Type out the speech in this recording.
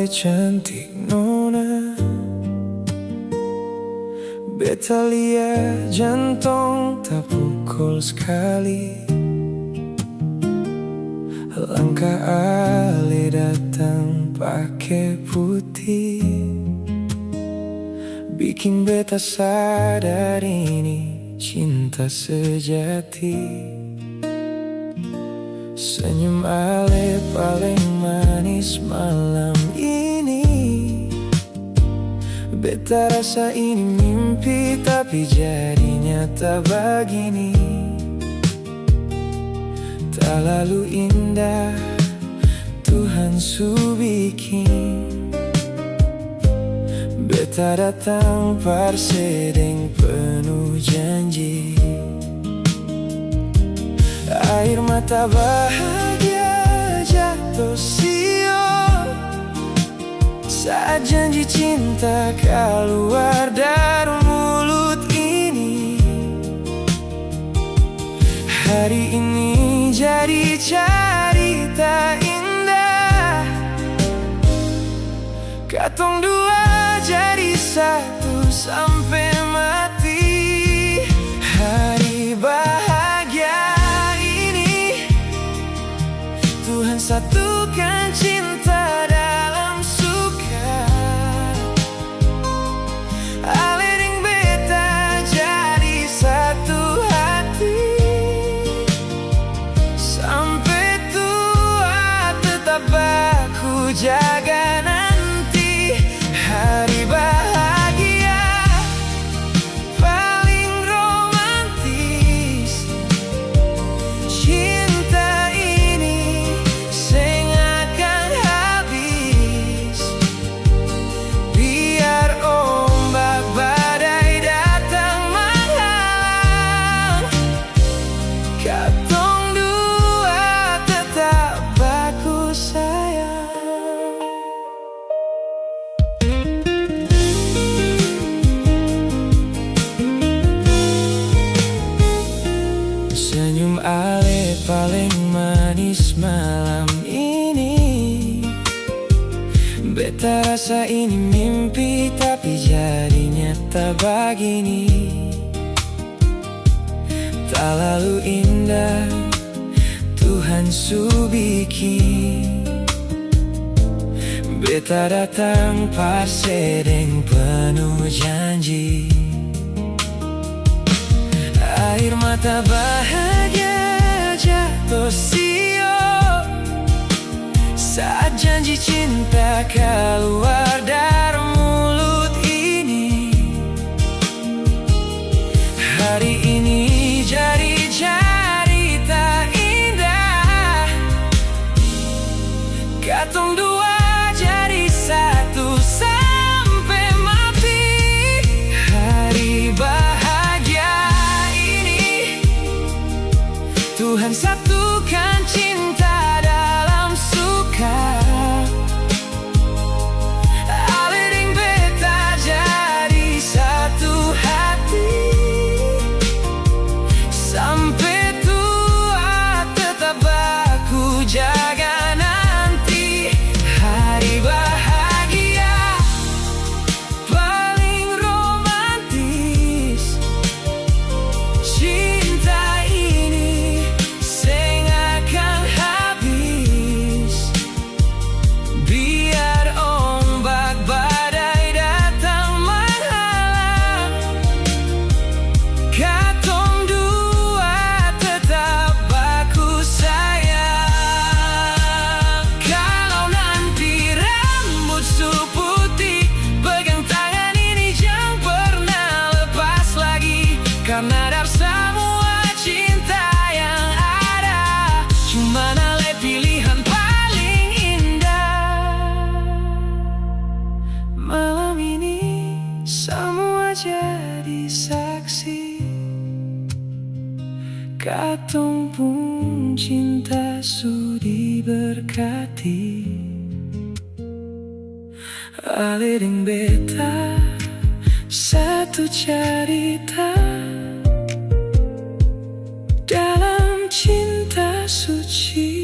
cantik nona, beta lihat jantung tak pukul sekali. Langkah ale datang pakai putih, bikin beta sadar ini cinta sejati. Senyum ale paling manis malam ini, beta rasa ini mimpi tapi jadi nyata begini. Tak lalu indah Tuhan su bikin, beta datang parsedeng penuh janji. Air mata bahagia jatuh siok saat janji cinta keluar dari mulut ini. Hari ini jadi cerita indah, katong dua jadi satu sampai mati. Hari bahagia ini Tuhan satukan cinta dalam suka. Ale deng beta jadi satu hati, sampai tua tetap aku jaga nanti. Hari bahagia paling romantis, cinta ini seng akan habis. Biar ombak badai datang menghalang, katong dua tetap baku sayang. Senyum ale paling manis malam ini, beta rasa ini mimpi tapi jadi nyata begini. Tak lalu indah Tuhan su bikin, beta datang parsedeng penuh janji. Air mata bahagia jatuh siok saat janji cinta keluar dari mulut ini. Hari ini jadi cerita indah, katong dua jadi satu sampai mati. Hari bahagia ini Tuhan satukan cinta dalam suka. Ale deng beta jadi satu hati, sampai tua tetap aku jaga nanti. Hari bahagia paling romantis, cinta ini seng akan habis. Biar ombak badai datang menghalang, katong dua tetap baku sayang. Kalau nanti rambut su putih, pegang tangan ini jangan pernah lepas lagi. Karena dari semua cinta yang ada, cuma ale pilihan paling indah. Malam ini semua jadi saksi, katong pun cinta su diberkati. Ale deng beta satu cerita dalam cinta suci.